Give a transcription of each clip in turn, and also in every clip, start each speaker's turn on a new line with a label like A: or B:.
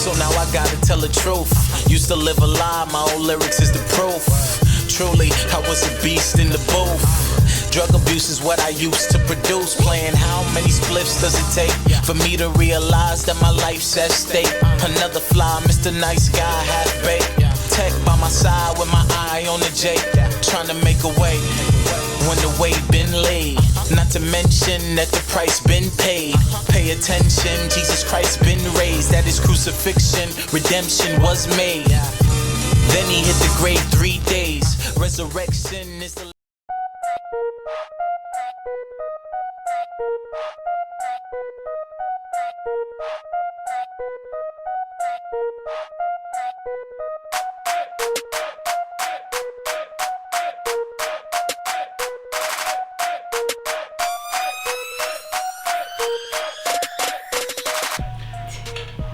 A: so now I gotta tell the truth. Used to live a lie, my old lyrics is the proof. Truly, I was a beast in the booth. Drug abuse is what I used to produce. Playing how many spliffs does it take for me to realize that my life's at stake? Another fly, Mr. Nice Guy, half baked. Tech by my side with my eye on the J, trying to make a way when the way been laid. Not to mention that the price been paid. Pay attention, Jesus Christ been raised. At his crucifixion, redemption was made. Then he hit the grave 3 days. Resurrection is the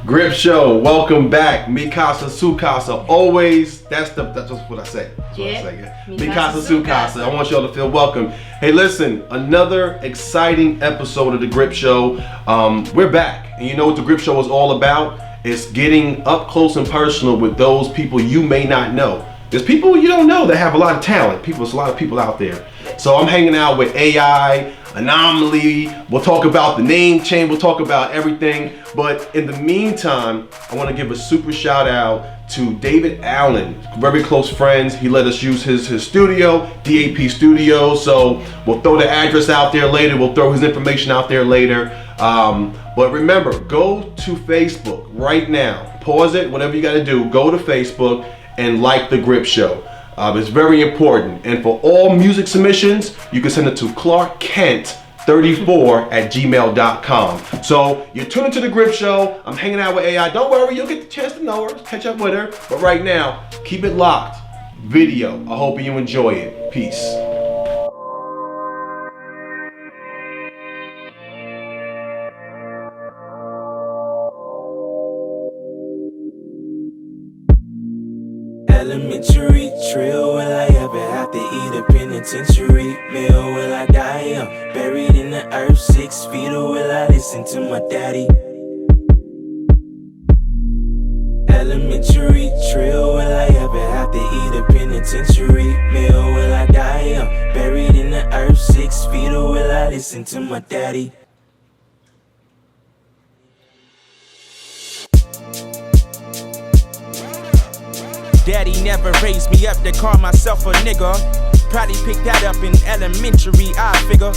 B: Grip Show, welcome back. Mikasa Sukasa, always. That's just what I say. That's what I say. Mikasa Sukasa. I want y'all to feel welcome. Hey, listen, another exciting episode of the Grip Show. We're back, and you know what the Grip Show is all about? It's getting up close and personal with those people you may not know. There's people you don't know that have a lot of talent. There's a lot of people out there. So I'm hanging out with AI, Anomaly. We'll talk about the name change. We'll talk about everything. But in the meantime, I want to give a super shout out to David Allen, very close friends. He let us use his studio, DAP Studio. So we'll throw the address out there later. We'll throw his information out there later. But remember, go to Facebook right now. Pause it, whatever you got to do. Go to Facebook and like the Grip Show. It's very important. And for all music submissions, you can send it to clarkkent34@gmail.com. So you're tuning to the Grip Show. I'm hanging out with AI. Don't worry, you'll get the chance to know her, catch up with her. But right now, keep it locked. Video. I hope you enjoy it. Peace.
C: Elementary trail, will I ever have to eat a penitentiary meal? Will I die young, buried in the earth 6 feet, or will I listen to my daddy? Elementary trail, will I ever have to eat a penitentiary meal? Will I die young, buried in the earth 6 feet, or will I listen to my daddy? Daddy never raised me up to call myself a nigga. Probably picked that up in elementary, I figure.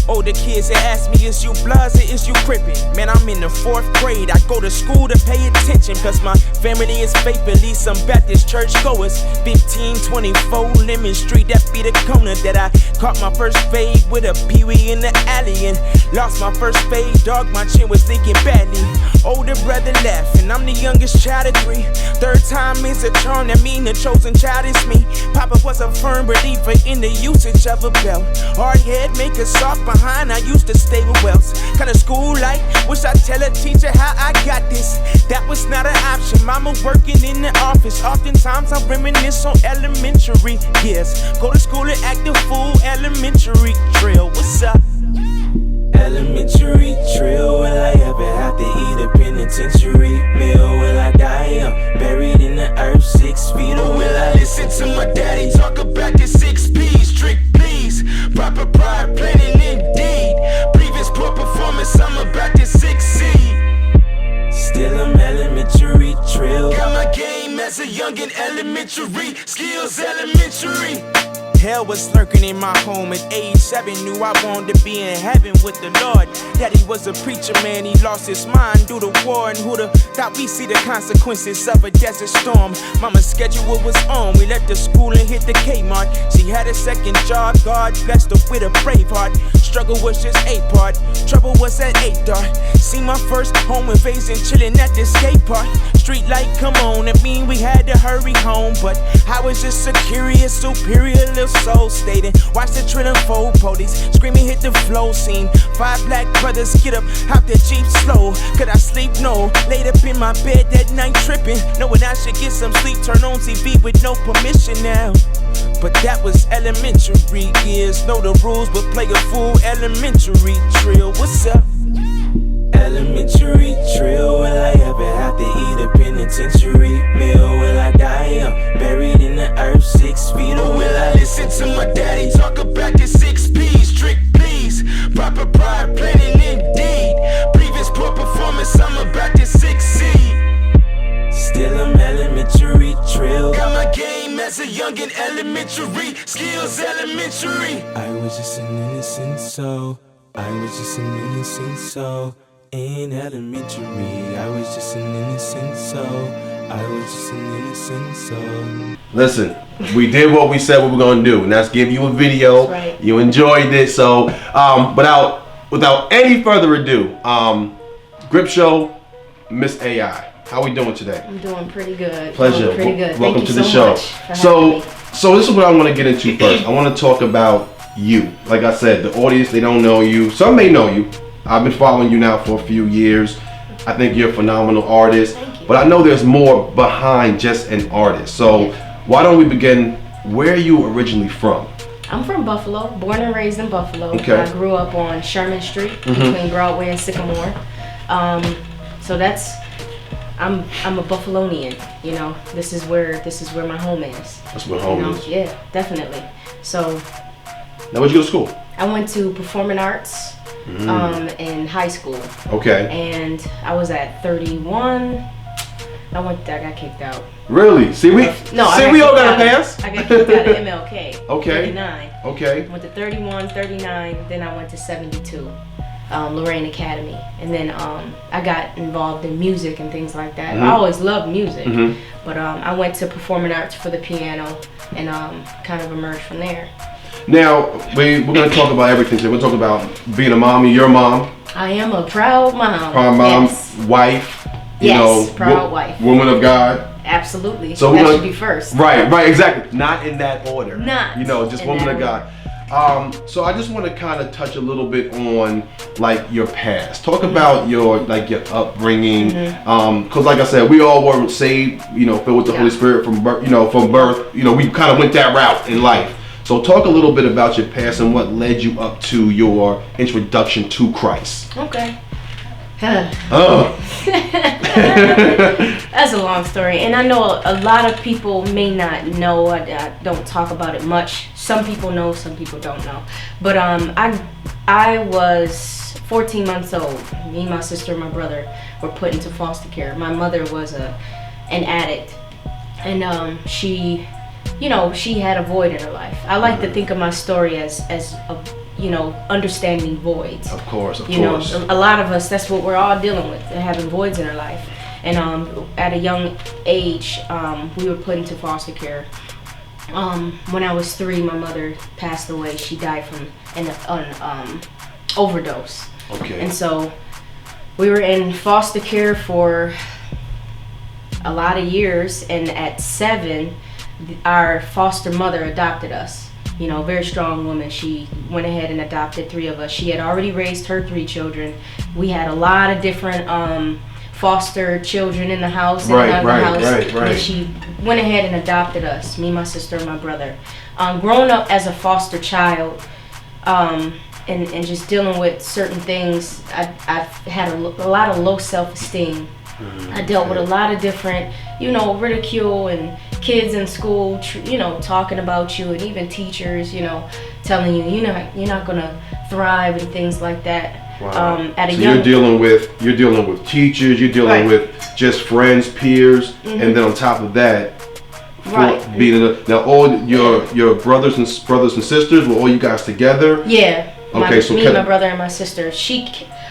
C: Older kids, they ask me, is you bloods or is you crippin'? Man, I'm in the 4th grade. I go to school to pay attention, cause my family is faithfully some Baptist church goers. 1524 Lemon Street, that be the corner that I caught my first fade with a peewee in the alley. And lost my first fade, dog, my chin was thinking badly. Older brother left, and I'm the youngest child of 3. 3rd time is a charm, that mean the chosen child is me. Papa was a firm believer in the usage of a belt. Hard head, make a soft behind, I used to stay with Wells. Kinda school like, wish I tell a teacher how I got this. That was not an option, mama working in the office. Oftentimes I reminisce on elementary years. Go to school and act a fool, elementary drill, what's up? Elementary trail, will I ever have to eat a penitentiary meal? Will I die young, buried in the earth 6 feet, or will I listen to my daddy talk about the 6 P's? Strict please, proper pride, planning indeed. Previous poor performance, I'm about to succeed. Still I'm elementary trail. Got my game as a youngin' elementary, skills elementary. Hell was lurking in my home at age 7. Knew I wanted to be in heaven with the Lord. Daddy was a preacher, man, he lost his mind due to war. And who'da thought we see the consequences of a desert storm? Mama's schedule was on, we left the school and hit the Kmart. She had a second job, God blessed her with a brave heart. Struggle was just a part, trouble was at 8 dark. See my first home invasion, chilling at the skate park. Street light, come on, it mean we had to hurry home. But I was just a curious, superior little soul stating. Watch the drill unfold, police screaming, hit the flow scene. 5 black brothers get up out the Jeep slow. Could I sleep? No. Laid up in my bed that night tripping, knowing I should get some sleep. Turn on TV with no permission now. But that was elementary years. Know the rules, but play a fool. Elementary drill. What's up? Elementary drill. Will I ever have to eat a penny? as a youngin' elementary, skills elementary. I was just an innocent soul. I was just an innocent soul. In elementary, I was just an innocent soul. I was just an innocent soul.
B: Listen, we did what we said we were gonna do, and that's give you a video.
D: Right.
B: You enjoyed it, so without any further ado, Grip Show, Miss AI, how we doing today?
D: I'm doing pretty good.
B: Pleasure.
D: Pretty good.
B: Welcome
D: Thank
B: to
D: you
B: the
D: so
B: show.
D: much for having
B: So
D: me.
B: this is what I want to get into first. I want to talk about you. Like I said, the audience, they don't know you. Some may know you. I've been following you now for a few years. I think you're a phenomenal artist.
D: Thank you.
B: But I know there's more behind just an artist. So why don't we begin? Where are you originally from?
D: I'm from Buffalo, born and raised in Buffalo.
B: Okay.
D: I grew up on Sherman Street between Broadway and Sycamore. So that's I'm a Buffalonian. You know, this is where my home is.
B: That's where home
D: You know?
B: is.
D: Yeah, definitely. So
B: Now, where'd you go to school?
D: I went to performing arts in high school,
B: Okay.
D: and I was at 31. I got kicked out.
B: Really? See, we
D: I
B: all
D: got
B: got a
D: kicked out.
B: pass.
D: I got kicked out of MLK.
B: Okay.
D: 39.
B: Okay.
D: Went to 31, 39, then I went to 72, Lorraine Academy. And then I got involved in music and things like that. I always loved music, but I went to performing arts for the piano and kind of emerged from there.
B: Now, we're going to talk about everything. So we're going to talk about being a mommy, your mom,
D: I am a proud mom.
B: proud mom,
D: Yes,
B: wife, you
D: Yes,
B: know,
D: proud wife.
B: woman of God.
D: absolutely.
B: So
D: So
B: we're
D: that
B: gonna-
D: should be first.
B: Right, exactly. Not in that order.
D: Not
B: You know, just
D: in
B: woman
D: that
B: of God. So I just want to kind of touch a little bit on like your past. Talk about your upbringing. Cause like I said, we all were saved, you know, filled with the
D: Yeah.
B: Holy Spirit from birth. You know, we kind of went that route in life. So talk a little bit about your past and what led you up to your introduction to Christ.
D: Okay.
B: Oh,
D: That's a long story, and I know a lot of people may not know. I don't talk about it much. Some people know, some people don't know. But I was 14 months old. Me, my sister, and my brother were put into foster care. My mother was an addict, and she had a void in her life. I like to think of my story as a, understanding voids.
B: of course.
D: You know, a lot of us, that's what we're all dealing with, having voids in our life. And at a young age, we were put into foster care. When I was 3, my mother passed away. She died from an overdose.
B: Okay.
D: And so we were in foster care for a lot of years. And at 7, our foster mother adopted us. You know, very strong woman. She went ahead and adopted 3 of us. She had already raised her 3 children. We had a lot of different foster children in the house.
B: Right.
D: And she went ahead and adopted us, me, my sister, and my brother. Growing up as a foster child, and just dealing with certain things, I've had a lot of low self-esteem. I dealt with a lot of different, ridicule and kids in school, talking about you, and even teachers, telling you, you're not gonna thrive and things like that.
B: Wow.
D: At a
B: So
D: young
B: you're dealing with teachers, you're dealing
D: Right.
B: with just friends, peers, and then on top of that,
D: Right.
B: now all your brothers and sisters, were all you guys together?
D: Yeah.
B: Okay, so
D: me, my brother, and my sister.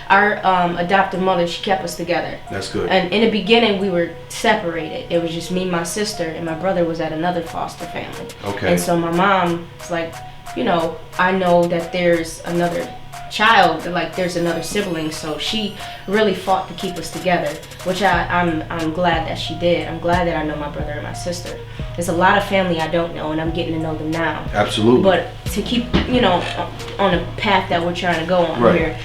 D: Our adoptive mother, she kept us together.
B: That's good.
D: And in the beginning, we were separated. It was just me, my sister, and my brother was at another foster family.
B: Okay.
D: And so my mom was like, I know that there's another child, like there's another sibling. So she really fought to keep us together, which I'm glad that she did. I'm glad that I know my brother and my sister. There's a lot of family I don't know, and I'm getting to know them now.
B: Absolutely.
D: But to keep, on the path that we're trying to go on
B: Right.
D: here,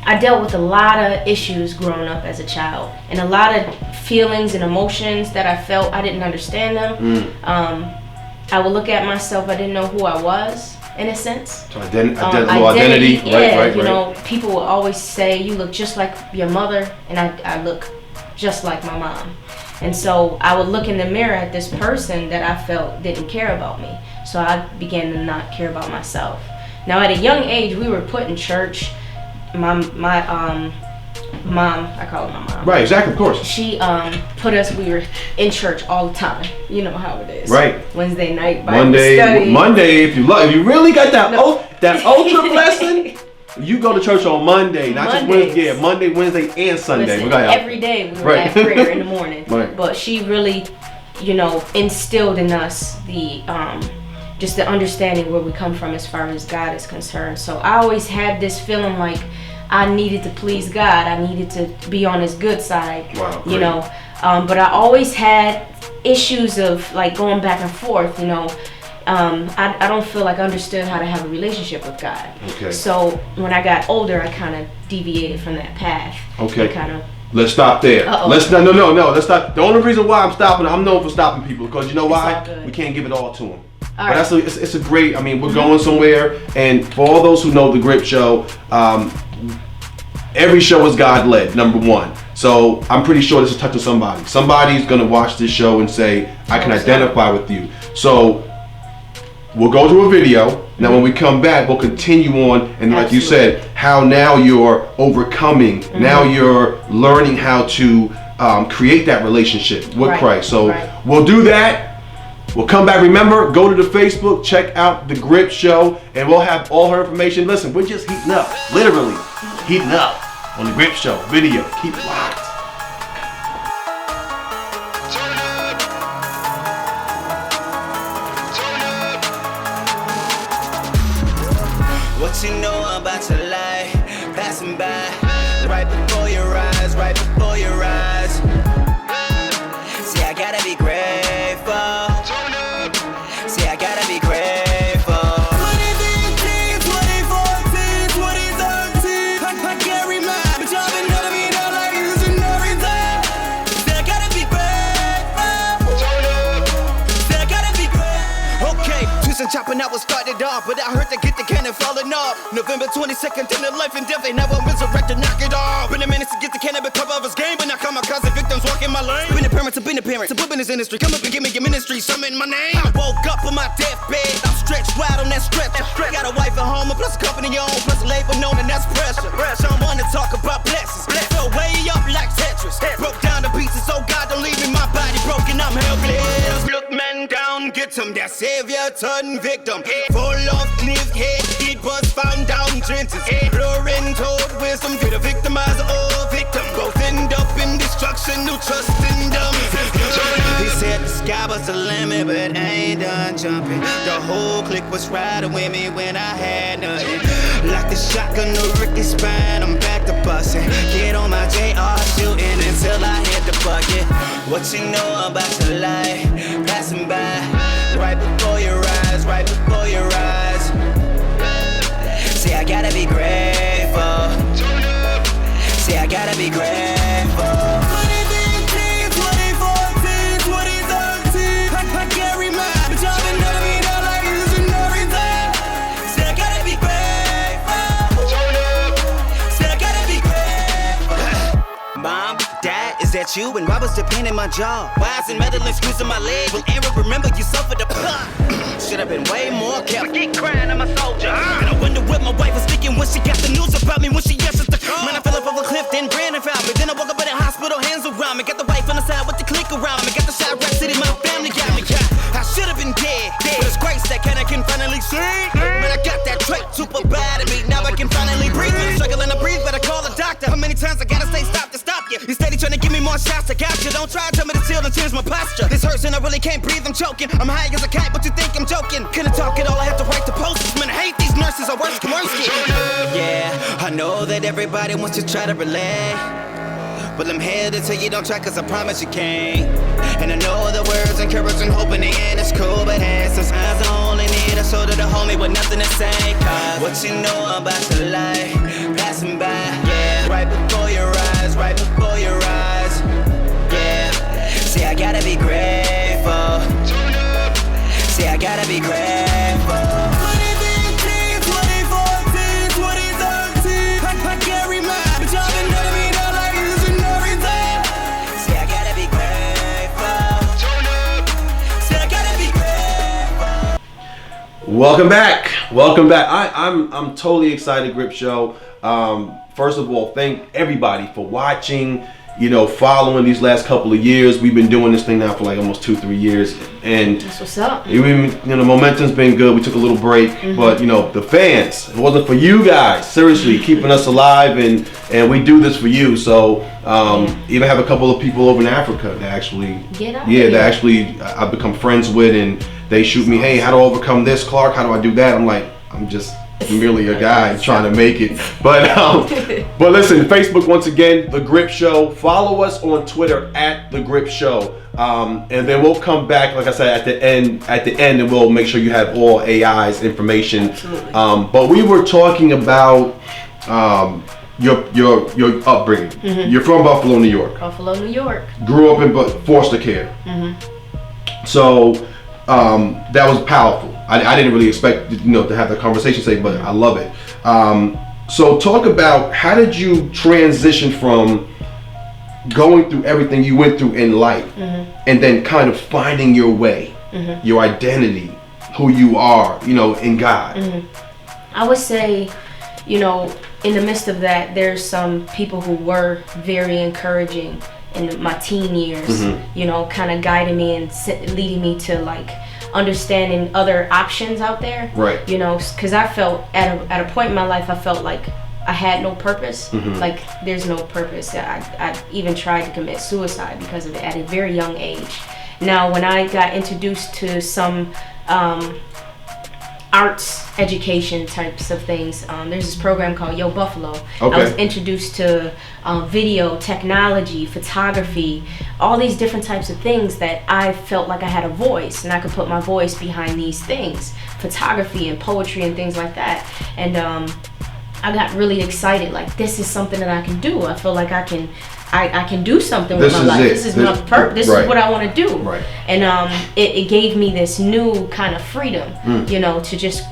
D: I dealt with a lot of issues growing up as a child, and a lot of feelings and emotions that I felt. I didn't understand them. I would look at myself, I didn't know who I was, in a sense.
B: So identity.
D: Yeah,
B: Right.
D: People will always say, you look just like your mother, and I look just like my mom. And so I would look in the mirror at this person that I felt didn't care about me. So I began to not care about myself. Now at a young age, we were put in church. My mom, I call her my mom.
B: Right, exactly, of course.
D: She put us, we were in church all the time. You know how it is.
B: Right.
D: Wednesday night Bible study.
B: Monday, if you really got that ultra blessing, you go to church on Monday, not just Wednesday. Yeah, Monday, Wednesday, and Sunday.
D: Listen, every day we were at prayer in the morning.
B: Right.
D: But she really, instilled in us the just the understanding where we come from as far as God is concerned. So I always had this feeling like I needed to please God. I needed to be on His good side.
B: Wow,
D: but I always had issues of like going back and forth. I don't feel like I understood how to have a relationship with God.
B: Okay.
D: So when I got older, I kind of deviated from that path.
B: Okay. Let's stop there.
D: Uh-oh.
B: Let's stop. The only reason why I'm known for stopping people, because you know why? We can't give it all to them. But it's a great. I mean, we're going somewhere, and for all those who know the Grip Show, every show is God led. Number one. So I'm pretty sure this is touching somebody. Somebody's gonna watch this show and say, I can identify with you. So we'll go to a video. Now when we come back, we'll continue on, and like you said, how now you're overcoming. Now you're learning how to create that relationship with Christ. So we'll do that. We'll come back. Remember, go to the Facebook, check out the Grip Show, and we'll have all her information. Listen, we're just heating up, literally heating up on the Grip Show video. Keep it locked.
C: What you know about your life, passing by, right before your eyes, right before your eyes. See, I gotta be grateful. See, I gotta be grateful. 2015, 2014, 2013. I carry my job and none of me don't like using every day. See, I gotta be grateful. See, I gotta be grateful. Okay, twist and chopping, I was started off, but I heard they get the cannon falling off. November 22nd, in the life and death, they never resurrected, knock it off. Been a minute to get the cannon, but cover of his game, but now come my cousin victims walking my lane. Been a parent, to put in this industry, come up and give me your ministry, summon my name. I woke up on my deathbed, I'm stretched wide on that stretch. Got a wife at home, plus a company on, plus a labor known, and that's pressure. Someone to talk about blessings, fell way up like Tetris. Broke down the pieces, oh God, don't leave me, my body broken, I'm helpless. Look man down, get him, that savior turn victim. Full of cliff head, it was found down trenches. Blurring told wisdom, could a victimize or victim. Both end up in destruction, no trust in them. He said the sky was the limit, but I ain't done jumping. The whole clique was riding with me when I had nothing. Like the shotgun, no Ricky spine, I'm back to bustin'. Get on my JR shooting until I hit the bucket. What you know about your life, passing by, right before your eyes, right before your eyes. See, I gotta be grateful. See, I gotta be grateful. 2015, 2014, 2013. I carry my job and none of me don't like using every day. See, I gotta be grateful. See, I gotta be grateful. Mom, Dad, is that you? And why was the pain in my jaw? Why isn't meddling screws in my leg? Will Aaron remember you suffered the should have been way more careful. Keep crying, I'm a soldier. And I wonder what my wife was thinking when she got the news about me when she answered the call. Man, I fell off of a cliff, then Brandon found me. Then I woke up in the hospital, hands around me. Got the wife on the side with the clique around me. Got the shot rap city, my family got me. I should have been dead, but it's grace that I can finally see. Man, I got that trait super bad in me. Now I can finally breathe. When I'm struggling to breathe, better call a doctor. How many times I gotta stay stopped to stop you? You steady trying to give me more shots, I got you. Don't try to tell me to chill and change my posture. This hurts and I really can't breathe, I'm choking. I'm high as a kite, but you think I'm joking. Couldn't talk at all, I have to write the posters. Man, I hate these nurses, I worse, Komarsky. Yeah, I know that everybody wants to try to relate. But I'm here to tell you don't try, cause I promise you can't. And I know the words encourage and hope in the end it's cool, but hey, sometimes I only need a shoulder to hold me with nothing to say. Cause what you know about your life, passing by, yeah, right before your eyes, right before your eyes. Yeah, see, I gotta be grateful. See, I gotta be grateful. 2015, 2014, 2013. I carry my job and none of me don't like using every day. See, I gotta be grateful. See, I gotta be grateful.
B: Welcome back. I'm totally excited, Grip Show. First of all, thank everybody for watching, following these last couple of years. We've been doing this thing now for like almost 2-3 years, and
D: that's what's up.
B: Momentum's been good. We took a little break, but the fans, if it wasn't for you guys, seriously, keeping us alive, and we do this for you. So even have a couple of people over in Africa that actually, I've become friends with, and they shoot me, hey, how do I overcome this, Clark? How do I do that? I'm like, I'm just merely a guy trying to make it. But listen, Facebook, once again, The Grip Show. Follow us on Twitter at The Grip Show. And then we'll come back, like I said, at the end, and we'll make sure you have all AI's information.
D: Absolutely.
B: But we were talking about your upbringing. You're from Buffalo, New York.
D: Buffalo, New York.
B: Grew up in foster care. So that was powerful. I didn't really expect to have the conversation today, but I love it. So talk about, how did you transition from going through everything you went through in life and then kind of finding your way, your identity, who you are, in God?
D: I would say, in the midst of that, there's some people who were very encouraging in my teen years, kind of guiding me and leading me to like understanding other options out there.
B: Right.
D: Because I felt at a point in my life, I felt like I had no purpose. Like there's no purpose. I even tried to commit suicide because of it at a very young age. Now, when I got introduced to some arts education types of things, there's this program called Yo Buffalo.
B: Okay.
D: I was introduced to video, technology, photography, all these different types of things that I felt like I had a voice and I could put my voice behind these things, photography and poetry and things like that. And I got really excited, like this is something that I can do. I feel like I can do something with my life. This is my purpose. This is what I want to do.
B: Right.
D: And it gave me this new kind of freedom, to just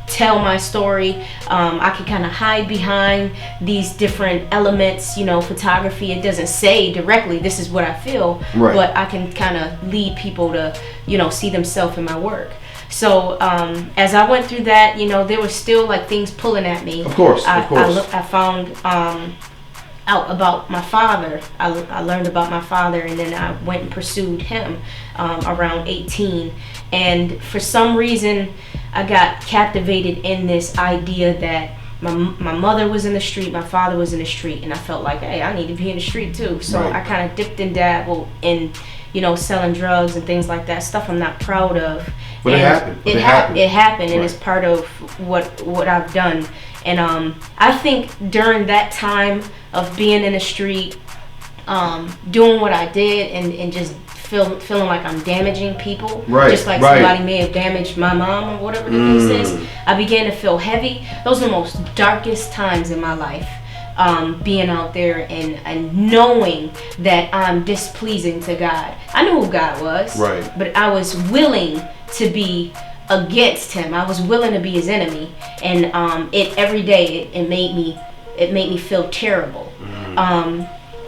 D: tell my story. I could kind of hide behind these different elements, photography. It doesn't say directly, this is what I feel, but I can kind of lead people to, see themselves in my work. So as I went through that, there was still like things pulling at me.
B: Of course.
D: I found out about my father. I learned about my father, and then I went and pursued him around 18. And for some reason, I got captivated in this idea that my mother was in the street, my father was in the street, and I felt like, hey, I need to be in the street too. So I kind of dipped and dabbled in, selling drugs and things like that, stuff I'm not proud of.
B: But
D: and
B: it happened.
D: It happened, and it's part of what I've done. And I think during that time of being in the street, doing what I did, and just feeling like I'm damaging people, just like somebody may have damaged my mom or whatever the case is, I began to feel heavy. Those are the most darkest times in my life. Being out there and knowing that I'm displeasing to God. I knew who God was, but I was willing to be against him. I was willing to be his enemy, and every day it made me feel terrible.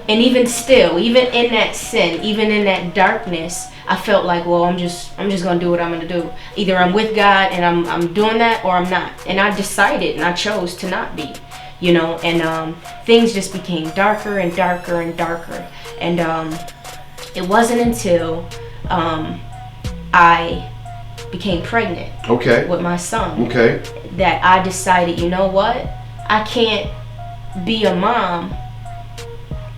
D: And even still, even in that sin, even in that darkness, I felt like, well, I'm just gonna do what I'm gonna do. Either I'm with God and I'm doing that, or I'm not. And I decided, and I chose to not be. And things just became darker and darker and darker. And it wasn't until I became pregnant with my son that I decided, you know what? I can't be a mom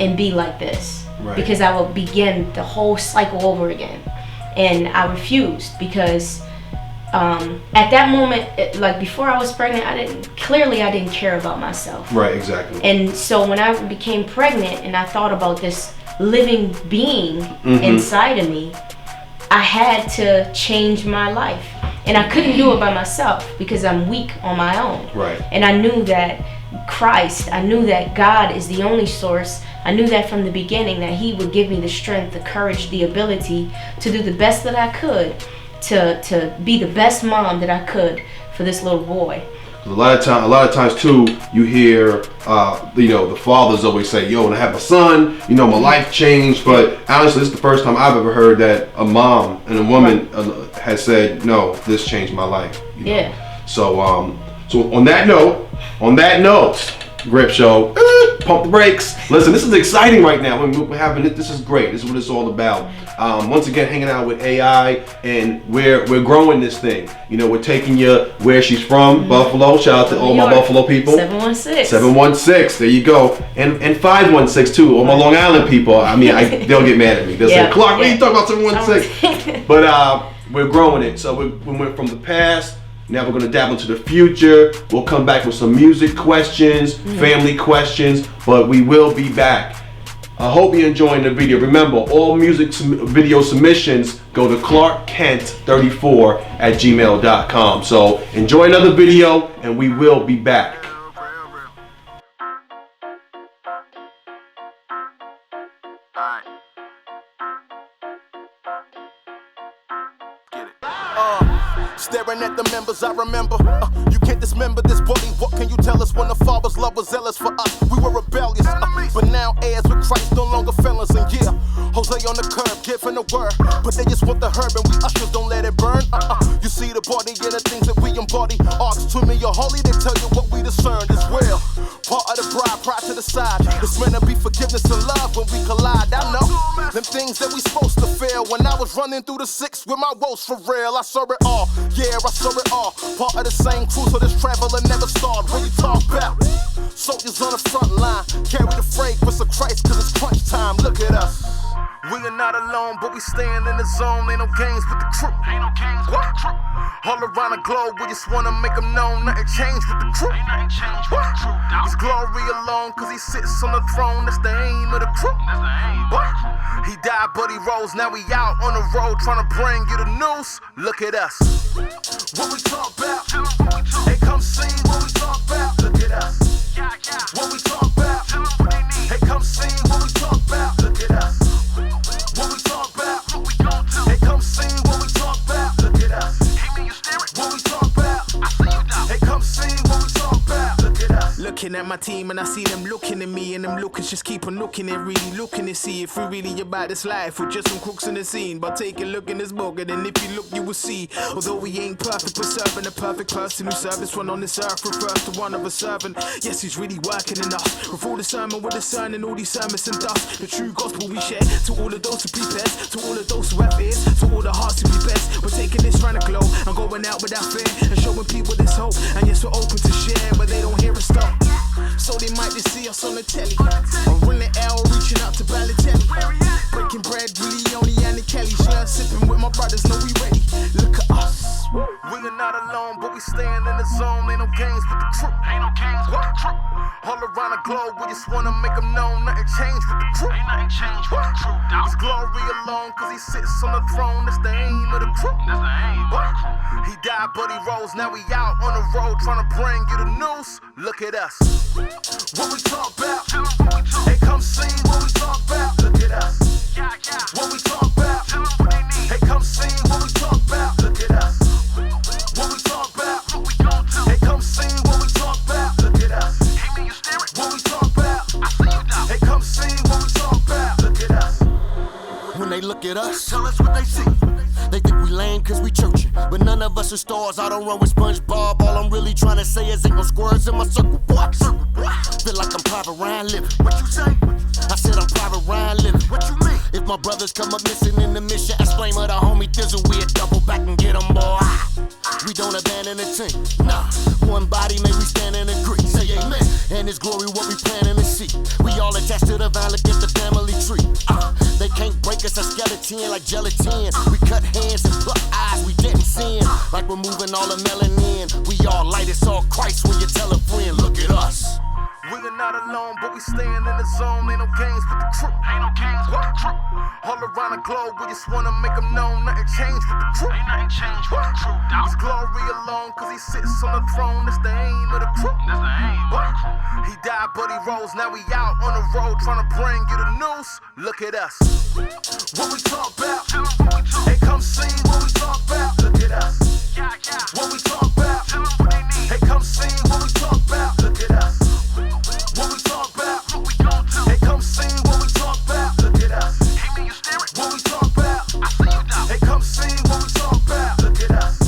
D: and be like this, because I would begin the whole cycle over again. And I refused, because at that moment, like before I was pregnant, I didn't care about myself.
B: Right, exactly.
D: And so when I became pregnant and I thought about this living being inside of me, I had to change my life. And I couldn't do it by myself because I'm weak on my own.
B: Right.
D: And I knew that I knew that God is the only source. I knew that from the beginning, that he would give me the strength, the courage, the ability to do the best that I could, to be the best mom that I could for this little boy.
B: A lot of times too, you hear, the fathers always say, "Yo, when I have a son, my life changed." But honestly, this is the first time I've ever heard that a mom and a woman has said, "No, this changed my life."
D: Yeah.
B: So on that note, Grip Show. Pump the brakes. Listen, this is exciting right now. We're having it. This is great. This is what it's all about. Once again, hanging out with AI, and we're growing this thing. You know, we're taking you where she's from, Buffalo. Shout out to all my Buffalo people.
D: 716.
B: 716. There you go. And 516 too. All my Long Island people. I mean, they'll get mad at me. They'll say, Clark, what are you talking about 716? But we're growing it. So we went from the past. Now we're going to dabble into the future. We'll come back with some music questions, family questions, but we will be back. I hope you're enjoying the video. Remember, all music video submissions go to clarkkent34@gmail.com. So enjoy another video, and we will be back.
E: Staring at the members, I remember. You can't dismember this body. What can you tell us when the Father's love was zealous for us? We were rebellious, but now heirs with Christ, no longer felons. And yeah, Jose on the curb, giving the word, but they just want the herb, and we ushers don't let it burn. You see the body and the things that we embody. Arcs to me, you're holy. They tell you what we discerned as well. Part of the bride, pride to the side. It's meant to be forgiveness and love when we collide. I know them things that we supposed to feel. When I was running through the 6 with my woes for real, I saw it all. Yeah, I saw it all. Part of the same crew, so this traveler never stalled. When you talk about soldiers on the front line, carry the fragrance of Christ, cause it's crunch time. Look at us. We are not alone, but we staying in the zone. Ain't no games with the crew. Ain't no games with the crew. All around the globe, we just wanna make them known. Nothing changed with the crew. Ain't nothing changed with the crew. His glory alone, cause he sits on the throne. That's the aim of the crew. That's the aim. But he died, but he rose. Now we out on the road trying to bring you the news. Look at us. What we talk about? Hey, come see what we talk about. Look at us. What we talk about? Hey, come see what we talk about. Look at us. What we talk about? Hey, come see what we talk about. Look at us. What we talk about? Hey, come see what we talk about. Look at us.
C: Looking at my team and I see them looking at me, and them lookers just keep on looking at, really looking to see if we really about this life. We're just some crooks in the scene, but take a look in this book, and then if you look you will see, although we ain't perfect, we're serving a perfect person who served this one on this earth, refers to one of a servant. Yes, he's really working in us, with all the sermon with the sun and all these sermons and dust. The true gospel we share to all of those who prepare, to all of those who have ears, to all the hearts who be best. We're taking this round the globe and going out without fear, and showing people this hope, and yes, we're open to share, but they don't hear us stop. So they might just see us on the telly, or in the L reaching out to Balotelli. Breaking bread, really only Annie Kelly. Slur sipping with my brothers, know we ready. Look at us.
E: We are not alone, but we staying in the zone. Ain't no games with the crew. Ain't no games with the crew. All around the globe, we just wanna make them known. Nothing changed with the crew. Ain't nothing changed with the crew. His glory alone, cause he sits on the throne. That's the aim of the crew. That's the aim. But he died, but he rose. Now we out on the road trying to bring you the news. Look at us. What we talk about? Hey, come see what we talk about. Look at us. What we talk about? Hey, come see what we talk about. Look at us. What we talk about? Hey, come see what we talk about. Look at us. What we talk about? Hey, come see what we talk about. Look at us. When they look at us, tell us what they see. They think we lame cause we churchin', but none of us are stars. I don't run with SpongeBob. All I'm really trying to say is ain't no squirrels in my circle. What? Feel like I'm Private Ryan living. What you say? I said I'm Private Ryan living. What you mean? If my brothers come up missing in the mission, explain with a homie Thizzle, we'll double back and get them, boy. We don't abandon the team. Nah, one body, may we stand and agree. Say amen. And His glory, what we planning to see. We all attached to the vine, look at the family tree. They can't break us a skeleton like gelatin. We cut hands and pluck eyes, we didn't sin. Like we're moving all the melanin. We all light, it's all Christ when you tell a friend, look at us. We are not alone, but we staying in the zone. Ain't no games with the crew. Ain't no games with the crew. All around the globe, we just wanna make them known. Nothing changed with the crew. Ain't nothing changed with the crew. His glory alone, cause he sits on the throne. That's the aim of the crew. That's the aim. But he died, but he rose. Now we out on the road trying to bring you the news. Look at us. What we talk about? Hey, come see what we talk about. Look at us. What we talk about? Hey, come see what we talk about. Look at us. What we talk about? Hey, come see what we talk about. Look at us. What we talk about? Hey, come see what we talk about. Look at us.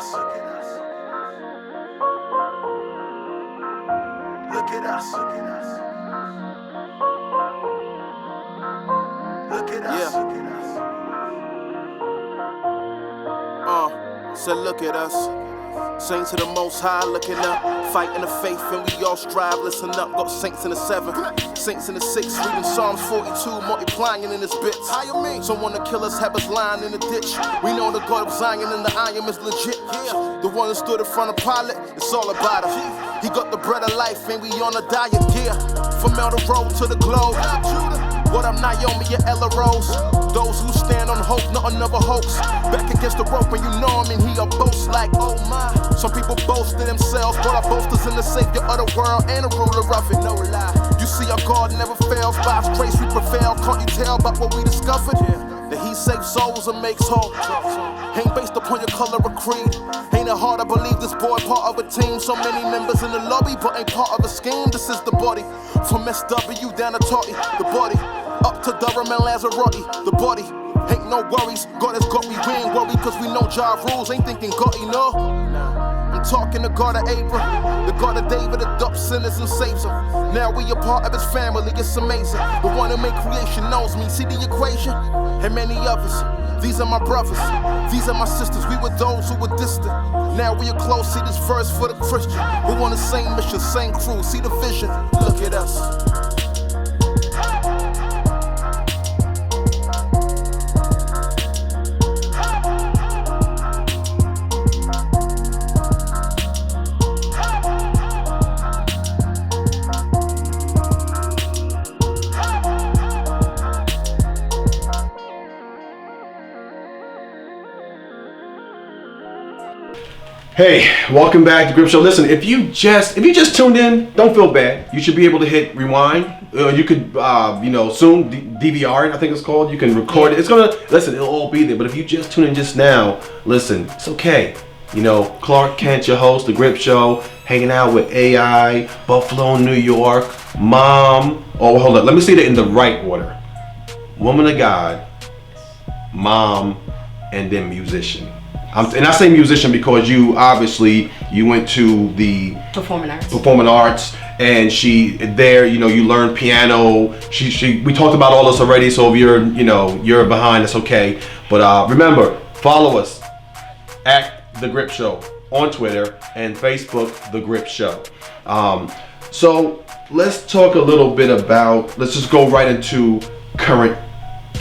E: us. Look at us. Look at us. Look at us. Said look at us. Saints of the Most High looking up, fighting the faith and we all strive, listen up. Got saints in the 7, saints in the 6, reading Psalms 42, multiplying in his bits. Someone to kill us, have us lying in the ditch. We know the God of Zion and the iron is legit. The one that stood in front of Pilate, it's all about him. He got the bread of life and we on a diet, from Elder Road to the globe. What up, Naomi and Ella Rose? Those who stand on hope, not another hoax. Back against the rope and you know him and he a boast like, oh my. Some people boast in themselves, but our boasters in the Savior of the world and the ruler of it, no lie. You see our God never fails, by His grace we prevail. Can't you tell about what we discovered? That He saves souls and makes whole. Ain't based upon your color or creed. Ain't it hard to believe this boy part of a team? So many members in the lobby, but ain't part of a scheme. This is the body, from SW down to Totty. The body, up to Durham and Lazzarotti. The body, ain't no worries. God has got me, we ain't worried, cause we know Jah rules. Ain't thinking God, you know. I'm talking to God of Abraham, the God of David, adopts sinners and saves them. Now we a part of His family, it's amazing. The one who made creation knows me, see the equation? And many others, these are my brothers, these are my sisters. We were those who were distant, now we are close. See this verse for the Christian, we're on the same mission, same crew. See the vision, look at us.
B: Hey, welcome back to Grip Show. Listen, if you just tuned in, don't feel bad. You should be able to hit rewind. You could, soon DVR it, I think it's called. You can record it. It's it'll all be there. But if you just tuned in just now, listen, it's okay. Clark Kent, your host, The Grip Show, hanging out with AI, Buffalo, New York, Mom. Oh, hold on. Let me say that in the right order. Woman of God, Mom, and then musician. And I say musician because you went to the performing arts, and you learned piano. We talked about all this already, so if you're behind, that's okay. But remember, follow us at The Grip Show on Twitter and Facebook, The Grip Show. So let's talk a little bit about. Let's just go right into current.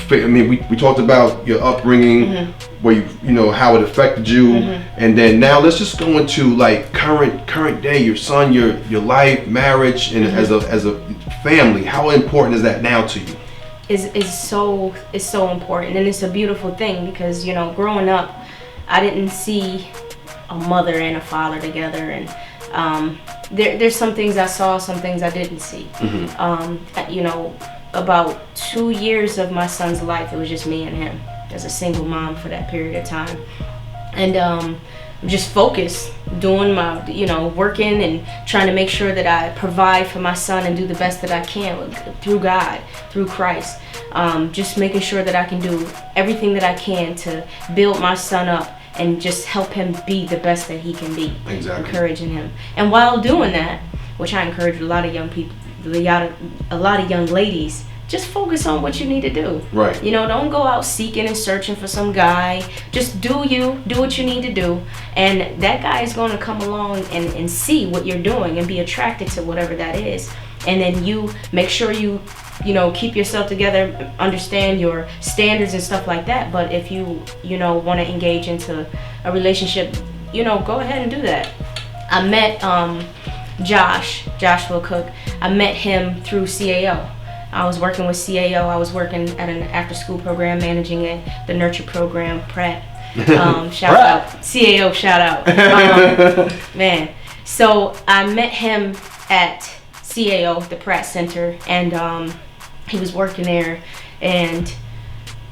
B: I mean, we talked about your upbringing, where you how it affected you, and then now let's just go into like current day, your son, your life, marriage, and as a family. How important is that now to you?
D: Is so important, and it's a beautiful thing because growing up, I didn't see a mother and a father together, and there's some things I saw, some things I didn't see. About 2 years of my son's life, it was just me and him as a single mom for that period of time. And just focused, doing my, working and trying to make sure that I provide for my son and do the best that I can through God, through Christ. Just making sure that I can do everything that I can to build my son up and just help him be the best that he can be.
B: Exactly.
D: Encouraging him. And while doing that, which I encourage a lot of young people, a lot of young ladies, just focus on what you need to do.
B: Right.
D: Don't go out seeking and searching for some guy. Just do what you need to do, and that guy is going to come along and see what you're doing and be attracted to whatever that is. And then you make sure you keep yourself together, understand your standards and stuff like that. But if you want to engage into a relationship, go ahead and do that. I met Joshua Cook. I met him through CAO. I was working with CAO. I was working at an after-school program, managing the nurture program, Pratt. Shout out. CAO, shout out. Man. So I met him at CAO, the Pratt Center, and he was working there. And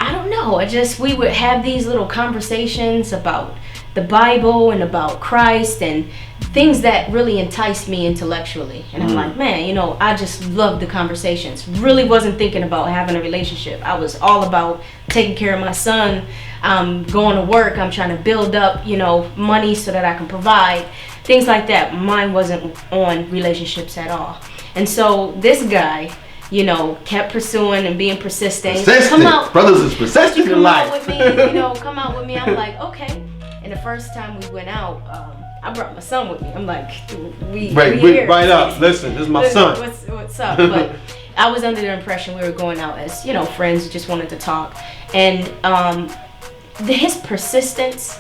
D: I don't know, we would have these little conversations about the Bible and about Christ and things that really enticed me intellectually. And I'm like, man, you know, I just loved the conversations. Really wasn't thinking about having a relationship. I was all about taking care of my son. I'm going to work. I'm trying to build up, you know, money so that I can provide. Things like that. Mine wasn't on relationships at all. And so this guy, you know, kept pursuing and being persistent.
B: Come out, brothers is persistent in life.
D: Come out with me, you know, come out with me. I'm like, okay. And the first time we went out, I brought my son with me. I'm like, we here.
B: Right up. Listen, this is my son.
D: What's up? But I was under the impression we were going out as, you know, friends, just wanted to talk. And his persistence,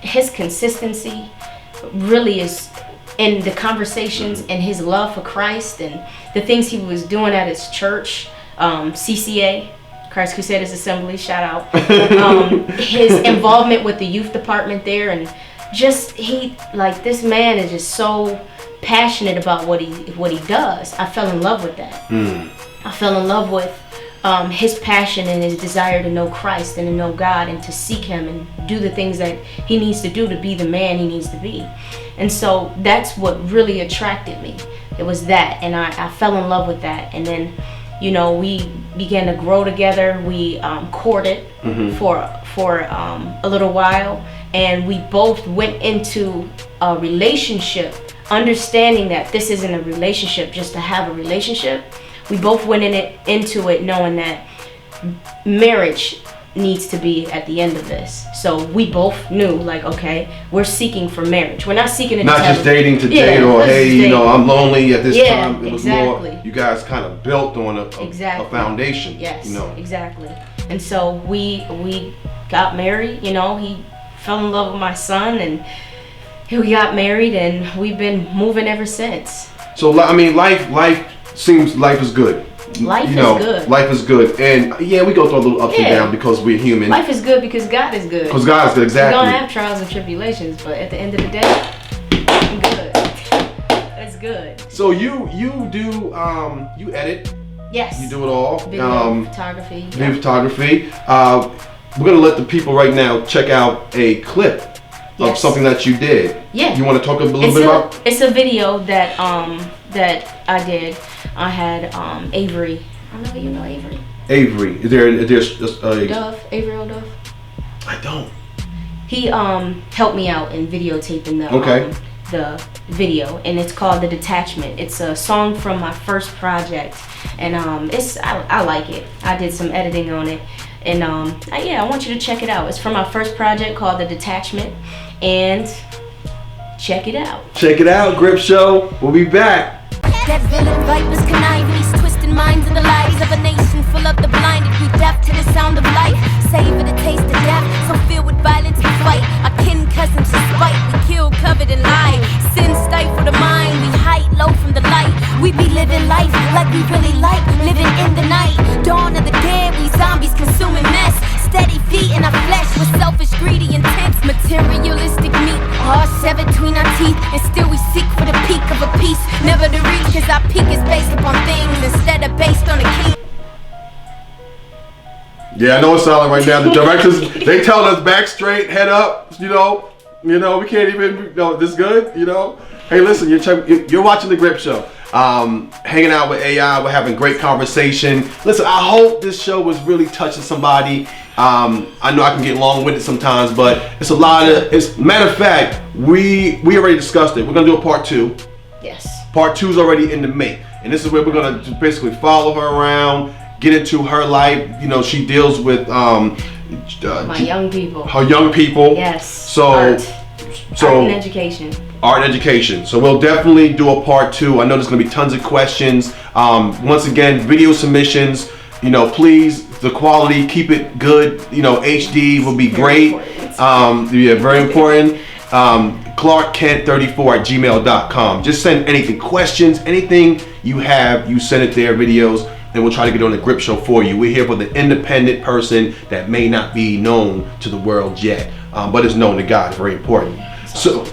D: his consistency really is in the conversations and his love for Christ and the things he was doing at his church, CCA, Christ Crusaders Assembly, shout out. His involvement with the youth department there, and just this man is just so passionate about what he does. I fell in love with that. I fell in love with his passion and his desire to know Christ and to know God and to seek him and do the things that he needs to do to be the man he needs to be. And so that's what really attracted me. It was that, and I fell in love with that. And then, you know, we began to grow together. We courted for a little while, and we both went into a relationship understanding that this isn't a relationship just to have a relationship. We both went into it knowing that marriage needs to be at the end of this. So we both knew, like, okay, we're seeking for marriage. We're not seeking it
B: not just dating to date, or hey, you know, I'm lonely at this time. It was more, you guys kind of built on a foundation.
D: Yes,
B: you know.
D: Exactly. And so we got married. You know, he fell in love with my son, and we got married, and we've been moving ever since.
B: So I mean, life seems life is good.
D: Life is good.
B: Life is good, and yeah, we go through a little ups and downs because we're human.
D: Life is good because God is good.
B: Because God is good, exactly.
D: We're gonna have trials and tribulations, but at the end of the day, I'm good. It's good.
B: So you do you edit?
D: Yes.
B: You do it all.
D: Video, photography.
B: Video, photography. We're gonna let the people right now check out a clip of something that you did.
D: Yeah.
B: You want to talk a little bit about?
D: It's a video that I did. I had Avery. I know you know Avery.
B: Avery. Is there
D: Duff? Avery O'Duff?
B: I don't.
D: He helped me out in videotaping the video, and it's called The Detachment. It's a song from my first project, and I like it. I did some editing on it, and I want you to check it out. It's from my first project called The Detachment, and check it out.
B: Check it out, Grip Show. We'll be back.
F: Dead villain vipers connive these twisted minds of the lives of a nation full of the blinded. We deaf to the sound of life, savor the taste of death. So filled with violence we fight, our kin cousins to spite. We kill, covered and lie, sin stifle the mind. We hide low from the light. We be living life like we really like, living in the night. Dawn of the dead, we zombies consuming mess. Steady feet in our flesh with selfish, greedy, intense, materialistic meat. All severed between our teeth, and still we seek for the peak of a piece, never to reach, cause our peak is based upon things instead of based on a king.
B: Yeah, I know it's silent right now. The directors, they tell us back straight, head up, you know, we can't even, this good, Hey, listen, you're watching The Grip Show. Hanging out with AI, we're having great conversation. Listen, I hope this show was really touching somebody. I know I can get long-winded sometimes, but it's a lot of, matter of fact, we already discussed it. We're gonna do a part 2.
D: Yes.
B: Part 2 is already in the make. And this is where we're gonna just basically follow her around, get into her life. She deals with
D: my young people.
B: Her young people.
D: Yes.
B: So
D: Art and education.
B: Art and education. So we'll definitely do a part 2. I know there's gonna be tons of questions. Once again, video submissions. Please, the quality, keep it good. HD will be great. Very important. ClarkKent34@gmail.com. Just send anything, questions, anything you have, you send it there, videos, and we'll try to get on The Grip Show for you. We're here for the independent person that may not be known to the world yet, but is known to God. Very important. So,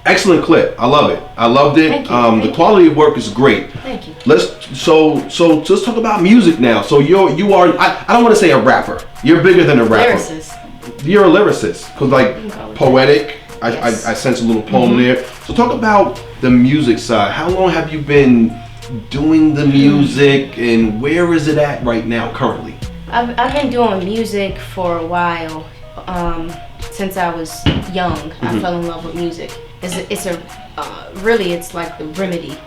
B: excellent clip. I love it. I loved it.
D: Thank
B: the quality of work is great.
D: Thank you.
B: Let's talk about music now. So you are. I don't want to say a rapper. You're bigger than a rapper.
D: Lyricist.
B: you're a lyricist, because like poetic,
D: Yes.
B: I sense a little poem there. So talk about the music side. How long have you been doing the music, and where is it at right now currently?
D: I've been doing music for a while. Since I was young, I fell in love with music. It's like the remedy.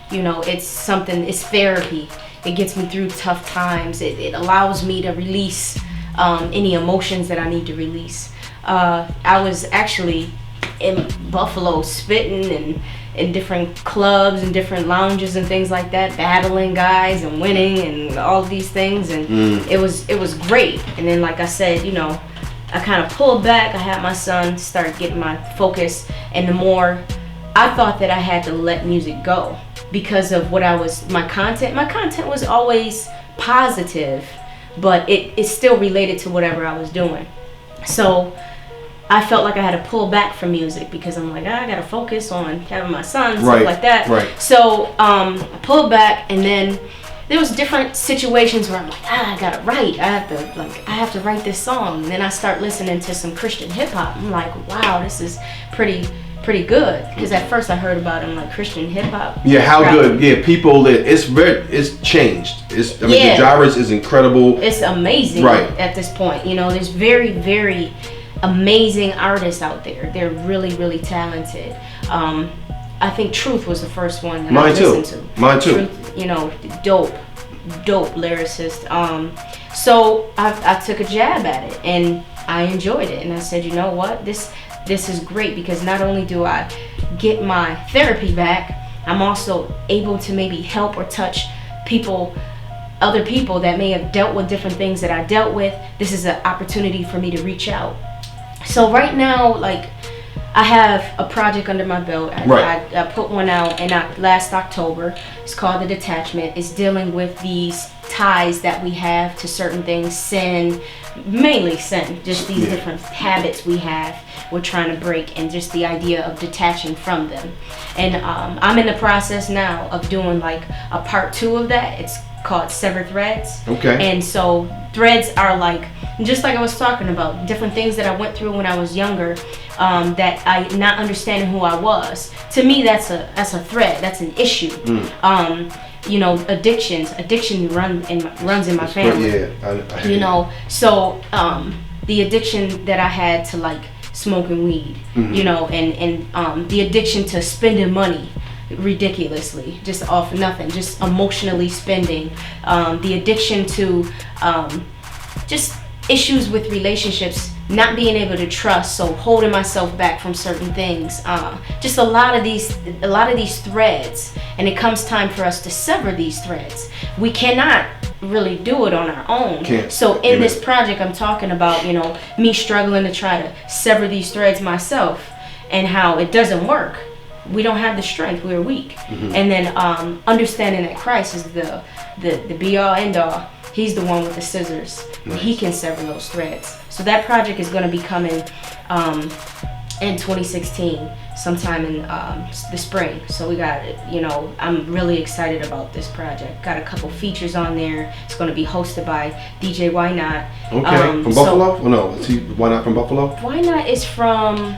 D: You know, it's therapy. It gets me through tough times. It allows me to release any emotions that I need to release. I was actually in Buffalo spitting and in different clubs and different lounges and things like that, battling guys and winning and all of these things, and it was great. And then, like I said, you know, I kind of pulled back. I had my son start getting my focus, and the more I thought that I had to let music go because of what my content was always positive, but it's still related to whatever I was doing. So I felt like I had to pull back from music because I'm like, I gotta focus on having my son, stuff like that.
B: Right.
D: So I pulled back, and then there was different situations where I'm like, I gotta write. I have to write this song. And then I start listening to some Christian hip hop. I'm like, wow, this is pretty good. Because at first I heard about it, I'm like, Christian hip hop.
B: Yeah, how good? Yeah, people that it's changed. The genres is incredible.
D: It's amazing at this point. You know, there's very, very amazing artists out there. They're really, really talented. I think Truth was the first one that I listened to. Mine too. Truth, you know, dope lyricist. So I took a jab at it and I enjoyed it, and I said, you know what, this is great because not only do I get my therapy back, I'm also able to maybe help or touch other people that may have dealt with different things that I dealt with. This is an opportunity for me to reach out. So right now, like, I have a project under my belt. I put one out last October. It's called The Detachment. It's dealing with these ties that we have to certain things, sin, mainly sin, just these different habits we have we're trying to break, and just the idea of detaching from them. And I'm in the process now of doing like a part 2 of that. It's called Severed Threads.
B: Okay.
D: And so threads are like, just like I was talking about, different things that I went through when I was younger, that I not understanding who I was. To me, that's a thread. That's an issue. You know, addiction runs in my family.
B: Yeah,
D: you know, so the addiction that I had to like smoking weed, you know, and the addiction to spending money ridiculously, just off nothing, just emotionally spending, the addiction to just issues with relationships, not being able to trust, so holding myself back from certain things, just a lot of these threads, and it comes time for us to sever these threads. We cannot really do it on our own. So in this project, I'm talking about, you know, me struggling to try to sever these threads myself, and how it doesn't work. We don't have the strength. We're weak. And then understanding that Christ is the be all end all. He's the one with the scissors. Nice. He can sever those threads. So that project is going to be coming in 2016, sometime in the spring. So we got it. You know, I'm really excited about this project. Got a couple features on there. It's going to be hosted by DJ Why Not.
B: Okay, from Buffalo? Oh no, is he Why Not from Buffalo?
D: Why Not is from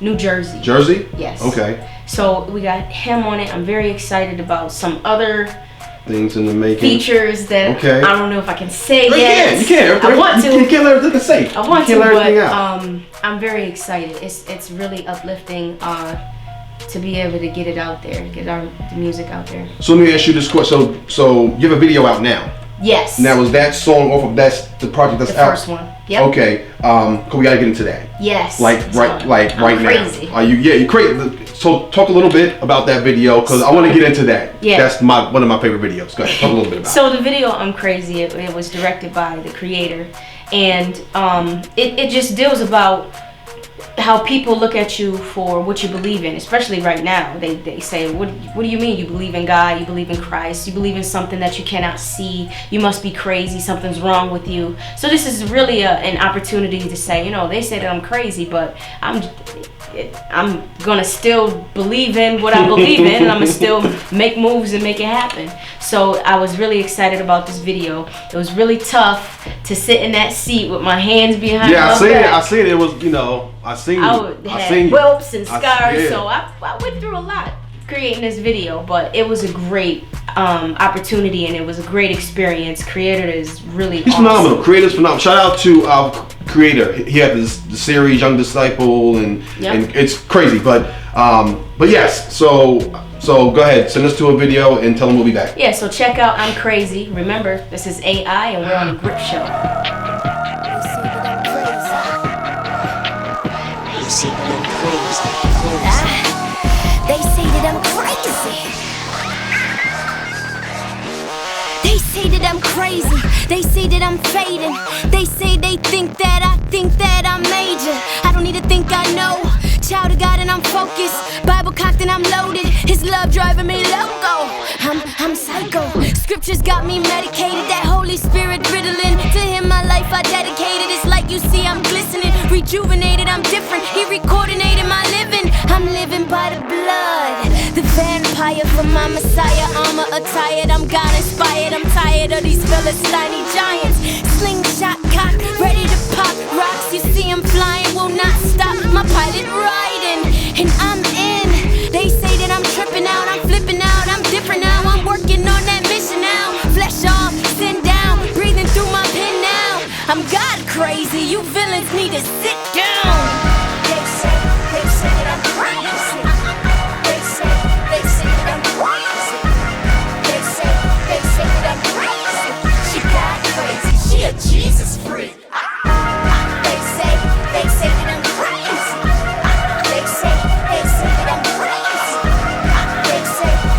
D: New Jersey.
B: Jersey?
D: Yes.
B: Okay.
D: So we got him on it. I'm very excited about some other
B: things in the making.
D: Features that I don't know if I can say yet.
B: You can.
D: I want to.
B: You can't let everything to say.
D: I want to, but I'm very excited. It's really uplifting to be able to get it out there, get the music out there.
B: So let me ask you this question. So you have a video out now?
D: Yes.
B: Now is that song off of the project that's out?
D: The first one. Yep.
B: Okay. Cause we gotta get into that.
D: Yes.
B: Right
D: crazy.
B: now. Are you crazy? So talk a little bit about that video, because I want to get into that. Yeah. That's one of my favorite videos. Go ahead, talk a little bit about it.
D: So the video, I'm Crazy, it was directed by the creator, and it just deals about how people look at you for what you believe in, especially right now. They say, what do you mean you believe in God, you believe in Christ, you believe in something that you cannot see, you must be crazy, something's wrong with you. So this is really an opportunity to say, you know, they say that I'm crazy, but I'm gonna still believe in what I believe in, and I'm gonna still make moves and make it happen. So I was really excited about this video. It was really tough to sit in that seat with my hands behind my back.
B: I seen it. It was, you know, I seen
D: whelps and scars,
B: yeah.
D: so I went through a lot creating this video, but it was a great opportunity and it was a great experience. Creator is really
B: He's
D: awesome.
B: phenomenal. Creator's phenomenal. Shout out to our creator. He had the series Young Disciple and it's crazy. But yes. So go ahead, send us to a video and tell them we'll be back.
D: Yeah. So check out I'm Crazy. Remember, this is AI and we're on the Grip Show.
F: They say that I'm crazy. They say that I'm crazy. They say that I'm fading. They say they think that I think that I'm major. I don't need to think I know. Child of God and I'm focused. Bible cocked and I'm loaded. His love driving me loco. I'm psycho. Scriptures got me medicated. That Holy Spirit riddling. To him my life I dedicated. It's like you see I'm glistening. Rejuvenated, I'm different. He recoordinated my living. I'm living by the blood. The vampire from my Messiah. Armor attired. I'm God inspired. I'm tired of these Philistine giants. Slingshot cock, ready to pop rocks. You see him flying, will not stop. My pilot riding, and I'm in. They say that I'm tripping out, I'm flipping out, I'm different now. I'm working on that mission now. Flesh off, sin down, breathing through my pen now. I'm God crazy, you villains need to sit down. They say that I'm crazy. They say that I'm crazy. They say that I'm crazy. She God crazy, she a Jesus freak. They say that I'm crazy. They say that I'm crazy.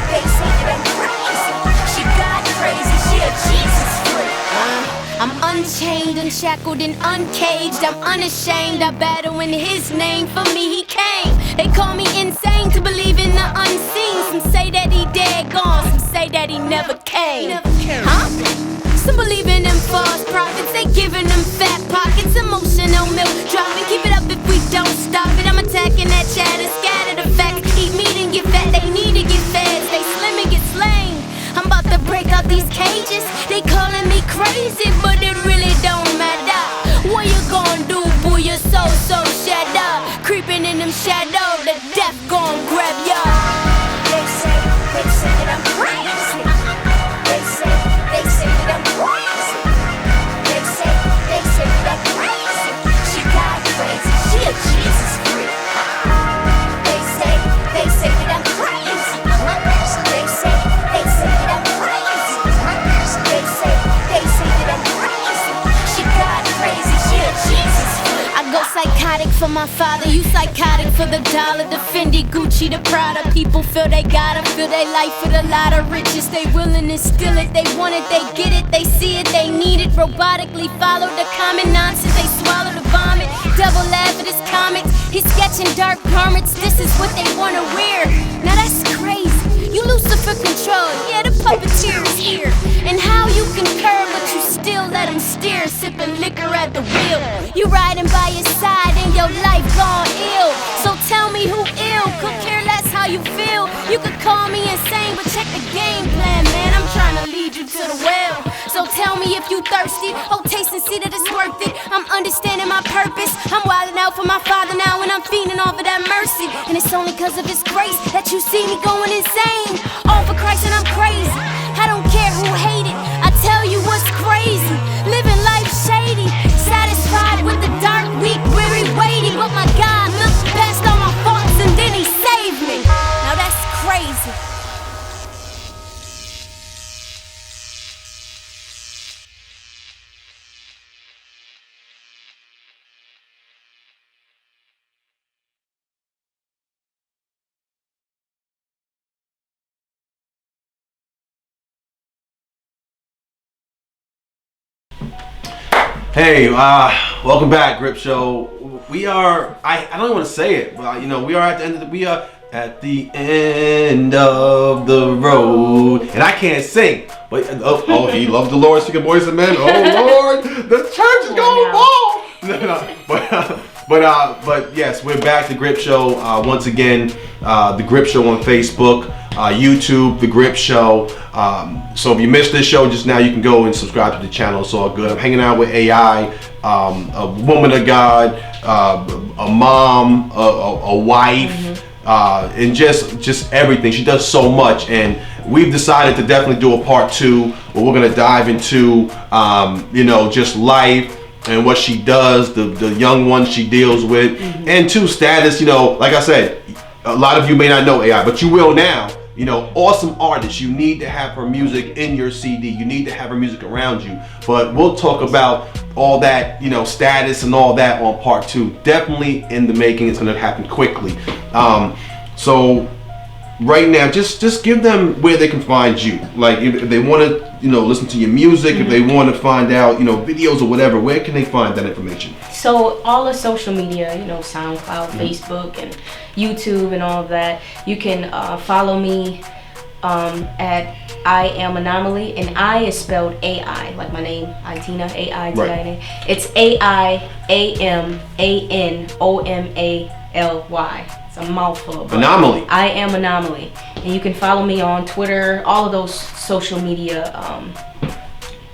F: They say that I'm crazy. She God crazy, she a Jesus freak. I'm unchained, unshackled, and uncaged. I'm unashamed. I battle in His name. For me, He came. They call me insane to believe in the unseen. Some say that He dead gone. Some say that He never came. Huh? Some believe in them false prophets. They giving them fat pockets. Emotional milk dropping. Keep it up if we don't stop it. I'm attacking that chatter. Scatter the facts. Eat meat and get fat. They need to get fed. Stay slim and get slain. I'm about to break out these cages. They calling me crazy, but it really don't matter. What you gonna do, boo? You're so shut up. Creeping in them shadows, the death gon' grab ya. They say that I'm crazy. They say that I'm crazy. They say that I'm crazy. She got crazy, she a Jesus freak. They say that I'm crazy. They say that I'm crazy. They say that I'm crazy. She got crazy, she a Jesus freak. I go psychotic for my father, you psychotic for the dollar. The Fendi, Gucci, the Prada. People feel they gotta fill their life with a lot of riches. They willing to steal it, they want it, they get it, they see it, they need it. Robotically follow the common nonsense, they swallow the vomit. Devil laugh at his comics, he's sketching dark garments. This is what they wanna wear. Now that's crazy. You Lucifer control, yeah, the puppeteer is here. And how you concur, but you still let him steer, sipping liquor at the wheel. You riding by his side and your life gone ill. So tell me who ill, could care less how you feel. You could call me insane, but check the game plan, man. I'm trying to lead you to the well. So tell me if you thirsty, oh taste and see that it's worth it. I'm understanding my purpose, I'm wilding out for my Father now, and I'm feeding off of that mercy. And it's only cause of His grace that you see me going insane. All for Christ and I'm crazy, I don't care who hate it. I tell you what's crazy, living life shady. Satisfied with the dark, weak, weary, weighty. But my God looked past all my faults and then He saved me. Now that's crazy.
B: Hey, welcome back, Grip Show. We are, I don't even want to say it, but we are at the end of the end of the road. And I can't sing, but he loves the Lord, speaking boys and men. Oh Lord, the church is going wrong. But yes, we're back. The Grip Show once again. The Grip Show on Facebook, YouTube, The Grip Show. So if you missed this show just now, you can go and subscribe to the channel. It's all good. I'm hanging out with AI, a woman of God, a mom, a wife, and just everything. She does so much, and we've decided to definitely do a part 2 where we're gonna dive into, just life and what she does, the young ones she deals with, and status. Like I said, a lot of you may not know AI, but you will now. Awesome artist. You need to have her music in your CD. You need to have her music around you. But we'll talk about all that, status and all that on part 2. Definitely in the making. It's going to happen quickly. So right now, just give them where they can find you. Like if they want to, listen to your music, if they want to find out, videos or whatever, where can they find that information?
D: So all the social media, SoundCloud, Facebook, and YouTube, and all of that. You can follow me at I Am Anomaly, and I is spelled AI, like my name, Itina, A-I-T-I-N-A.
B: Right.
D: It's A-I-A-M-A-N-O-M-A-L-Y. It's a mouthful.
B: Anomaly.
D: I Am Anomaly, and you can follow me on Twitter, all of those social media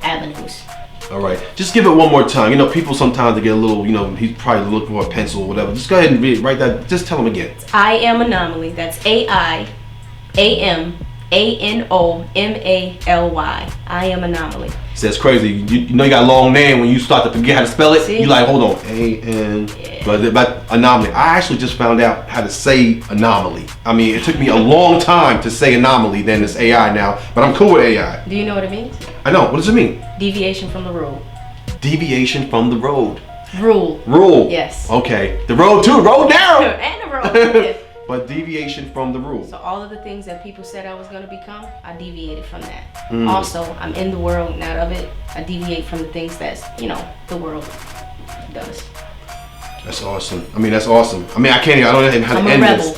D: avenues.
B: All right, just give it one more time. People sometimes they get a little, he's probably looking for a pencil or whatever. Just go ahead and write that. Just tell him again.
D: I Am Anomaly. That's A-I-A-M-A-N-O-M-A-L-Y. I Am Anomaly.
B: See, that's crazy. You got a long name. When you start to forget how to spell it,
D: See?
B: you like, hold on, A-N.
D: Yeah.
B: But anomaly. I actually just found out how to say anomaly. I mean, it took me a long time to say anomaly than this AI now, but I'm cool with AI.
D: Do you know what it means?
B: I know. What does it mean?
D: Deviation from the rule.
B: Deviation from the road.
D: Rule.
B: Rule.
D: Yes.
B: Okay. The road too. Road narrow.
D: And the rule. Yeah.
B: But deviation from the rule.
D: So all of the things that people said I was going to become, I deviated from that.
B: Mm.
D: Also, I'm in the world, not of it. I deviate from the things that's, the world does.
B: That's awesome. I mean, that's awesome. I mean, I don't know how to
D: I'm a
B: end
D: rebel.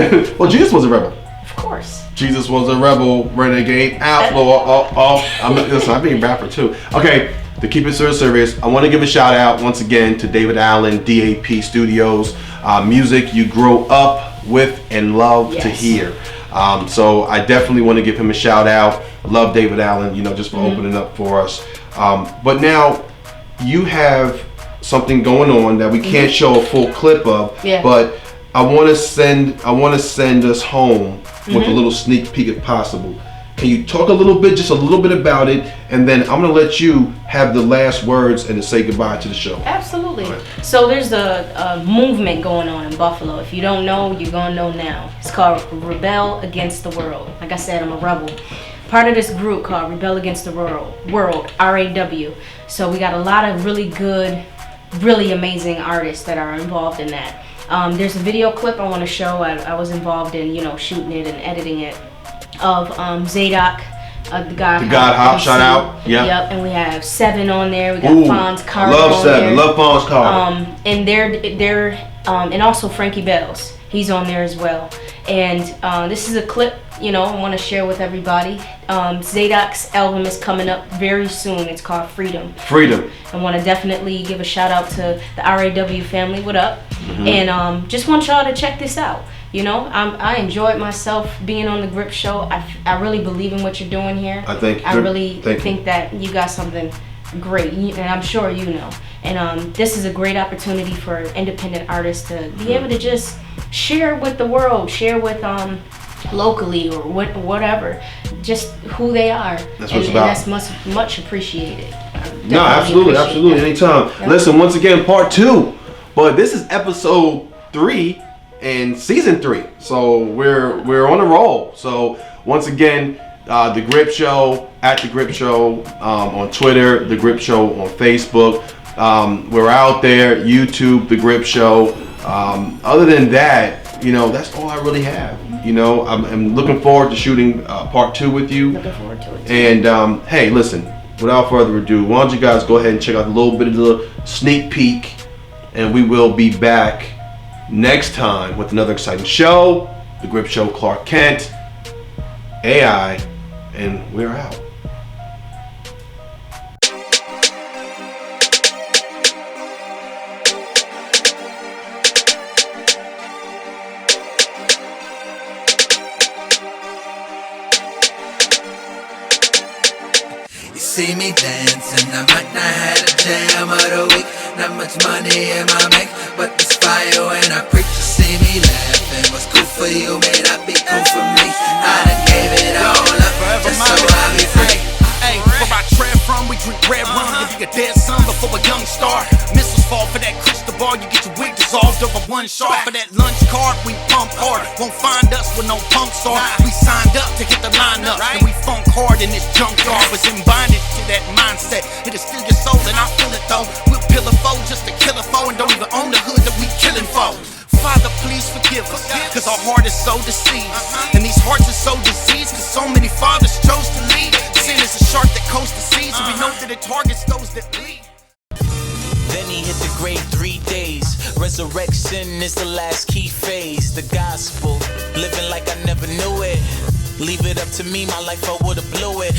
B: this. Well, Jesus was a rebel.
D: Of course.
B: Jesus was a rebel, renegade, outlaw. I'm being rapper too. Okay, to keep it serious, I want to give a shout out once again to David Allen, DAP Studios. Music you grow up with and love to
D: Yes.
B: hear. So I definitely want to give him a shout out. I love David Allen, just for opening up for us. But now you have something going on that we can't show a full clip of.
D: Yeah.
B: But I want to send us home with a little sneak peek if possible. Can you talk just a little bit about it, and then I'm gonna let you have the last words and to say goodbye to the show.
D: Absolutely.
B: Right.
D: So there's a movement going on in Buffalo. If you don't know, you're gonna know now. It's called Rebel Against the World. Like I said, I'm a rebel. Part of this group called Rebel Against the World, RAW. So we got a lot of really good, really amazing artists that are involved in that. There's a video clip I want to show. I was involved in, shooting it and editing it, of Zadok, the God
B: Hop, shout out. Yeah.
D: Yep, and we have Seven on there. We got
B: Ooh,
D: Fonz Carter
B: love
D: on
B: Seven.
D: there.
B: Love Fonz Carter.
D: And they're and also Frankie Bells. He's on there as well. And this is a clip, I want to share with everybody. Zadok's album is coming up very soon. It's called Freedom.
B: Freedom.
D: I want to definitely give a shout out to the RAW family. What up? And just want y'all to check this out. I enjoyed myself being on the Grip Show. I really believe in what you're doing here.
B: I think
D: that you got something great, and I'm sure you know. And this is a great opportunity for independent artists to be able to just share with the world, share with locally or whatever, just who they are.
B: That's what it's about.
D: And that's much appreciated.
B: No, absolutely, anytime.
D: Yep.
B: Listen, once again, part 2, but this is episode 3 in season 3, so we're on a roll. So once again, the Grip Show, at the Grip Show on Twitter, the Grip Show on Facebook. We're out there, YouTube, the Grip Show. Other than that, that's all I really have. I'm looking forward to shooting part 2 with you.
D: Looking forward to it.
B: And hey, listen, without further ado, why don't you guys go ahead and check out a little bit of the sneak peek, and we will be back next time with another exciting show. The Grip Show, Clark Kent, AI, and we're out.
G: see me dancing. I might not have a jam of the week, not much money in my bank, but this fire when I preach, you see me laughing. What's cool for you may not be cool for me. I done gave it all up, just so I be free.
H: Hey, where I tread from, we drink red rum, give you a dead son before a young star. Missiles fall for that crystal ball, you get your wig dissolved over one shot. For that lunch card, we pump hard, won't find us with no punks or we signed up to hit the lineup, and we funk hard in this junkyard. Was in bondage to that mindset, it'll steal your soul and I feel it though. We'll pill a foe just to kill a foe and don't even own the hood that we killing for. Father, please forgive us, cause our heart is so deceived, and these hearts are so diseased, cause so many fathers chose to lead. Sin is a shark that coasts the seas, and we know that it targets those that lead.
A: Then he hit the grave 3 days. Resurrection is the last key phase. The gospel, living like I never knew it. Leave it up to me, my life I would've blew it.